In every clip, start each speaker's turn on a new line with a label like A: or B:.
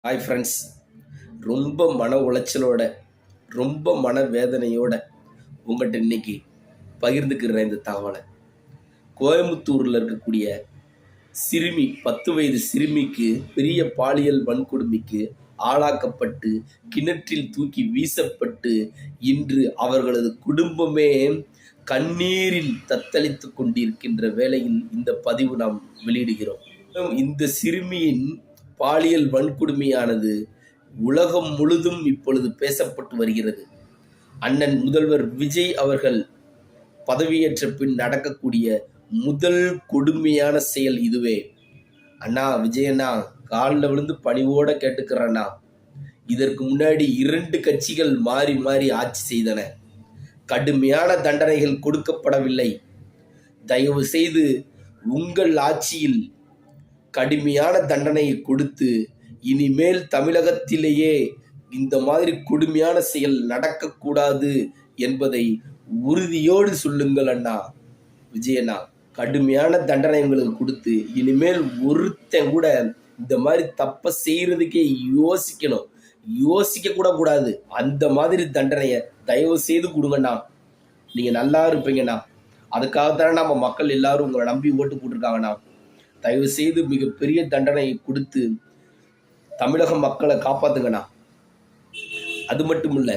A: Hi friends. ரொம்ப மன உளைச்சலோட, ரொம்ப மன வேதனையோட உங்கள்கிட்ட இன்னைக்கு பகிர்ந்துக்கிற இந்த தகவலை, கோயம்புத்தூரில் இருக்கக்கூடிய சிறுமி 10 வயது சிறுமிக்கு பெரிய பாலியல் வன்கொடுமைக்கு ஆளாக்கப்பட்டு கிணற்றில் தூக்கி வீசப்பட்டு இன்று அவர்களது குடும்பமே கண்ணீரில் தத்தளித்து கொண்டிருக்கின்ற வேளையில் இந்த பதிவு நாம் வெளியிடுகிறோம். இந்த சிறுமியின் பாலியல் வன்கொடுமையானது உலகம் முழுதும் இப்பொழுது பேசப்பட்டு வருகிறது. அண்ணன் முதல்வர் விஜய் அவர்கள் பதவியேற்ற பின் நடக்கக்கூடிய முதல் கொடுமையான செயல் இதுவே. அண்ணா விஜயண்ணா, காலில் விழுந்து பணிவோட கேட்டுக்கிறண்ணா, இதற்கு முன்னாடி 2 கட்சிகள் மாறி மாறி ஆட்சி செய்தன. கடுமையான தண்டனைகள் கொடுக்கப்படவில்லை. தயவு செய்து உங்கள் ஆட்சியில் கடுமையான தண்டனையை கொடுத்து இனிமேல் தமிழகத்திலேயே இந்த மாதிரி கொடுமையான செயல் நடக்கக்கூடாது என்பதை உறுதியோடு சொல்லுங்கள் அண்ணா விஜயண்ணா. கடுமையான தண்டனை உங்களுக்கு கொடுத்து இனிமேல் ஒருத்தன் கூட இந்த மாதிரி தப்பை செய்யறதுக்கே யோசிக்க கூட கூடாது. அந்த மாதிரி தண்டனையை தயவு செய்து கொடுங்கண்ணா. நீங்க நல்லா இருப்பீங்கண்ணா. அதுக்காகத்தானே நம்ம மக்கள் எல்லாரும் உங்களை நம்பி ஓட்டு போட்டிருக்காங்கண்ணா. தயவு செய்து மிகப்பெரிய தண்டனையை கொடுத்து தமிழக மக்களை காப்பாத்துங்கண்ணா. அது மட்டும் இல்ல,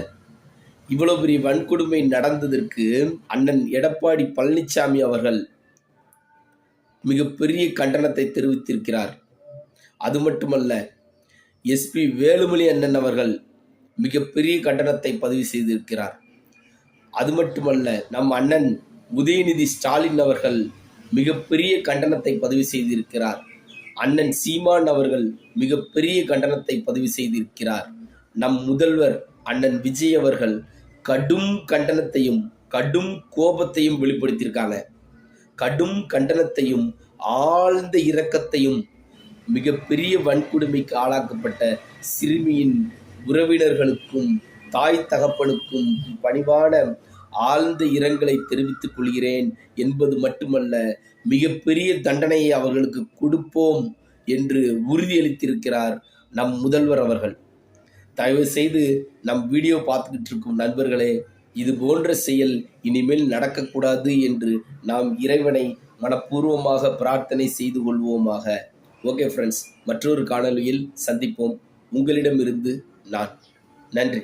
A: இவ்வளவு பெரிய வன்கொடுமை நடந்ததற்கு அண்ணன் எடப்பாடி பழனிசாமி அவர்கள் மிகப்பெரிய கண்டனத்தை தெரிவித்திருக்கிறார். அது மட்டுமல்ல, எஸ்பி வேலுமணி அண்ணன் அவர்கள் மிகப்பெரிய கண்டனத்தை பதிவு செய்திருக்கிறார். அது மட்டுமல்ல, நம் அண்ணன் உதயநிதி ஸ்டாலின் அவர்கள் மிகப்பெரிய கண்டனத்தை பதிவு செய்திருக்கிறார். அண்ணன் சீமான் அவர்கள் மிகப்பெரிய கண்டனத்தை பதிவு செய்திருக்கிறார். நம் முதல்வர் அண்ணன் விஜய் அவர்கள் கடும் கண்டனத்தையும் கடும் கோபத்தையும் வெளிப்படுத்தியிருக்காங்க. கடும் கண்டனத்தையும் ஆழ்ந்த இரக்கத்தையும் மிகப்பெரிய வன்கொடுமைக்கு ஆளாக்கப்பட்ட சிறுமியின் உறவினர்களுக்கும் தாய் தகப்பனுக்கும் பணிவான ஆழ்ந்த இரங்கலை தெரிவித்துக் கொள்கிறேன் என்பது மட்டுமல்ல, மிகப்பெரிய தண்டனையை அவர்களுக்கு கொடுப்போம் என்று உறுதியளித்திருக்கிறார் நம் முதல்வர் அவர்கள். தயவு செய்து நம் வீடியோ பார்த்துக்கிட்டு இருக்கும் நண்பர்களே, இது போன்ற செயல் இனிமேல் நடக்கக்கூடாது என்று நாம் இறைவனை மனப்பூர்வமாக பிரார்த்தனை செய்து கொள்வோமாக. ஓகே ஃப்ரெண்ட்ஸ், மற்றொரு காணொளியில் சந்திப்போம். உங்களிடமிருந்து நான். நன்றி.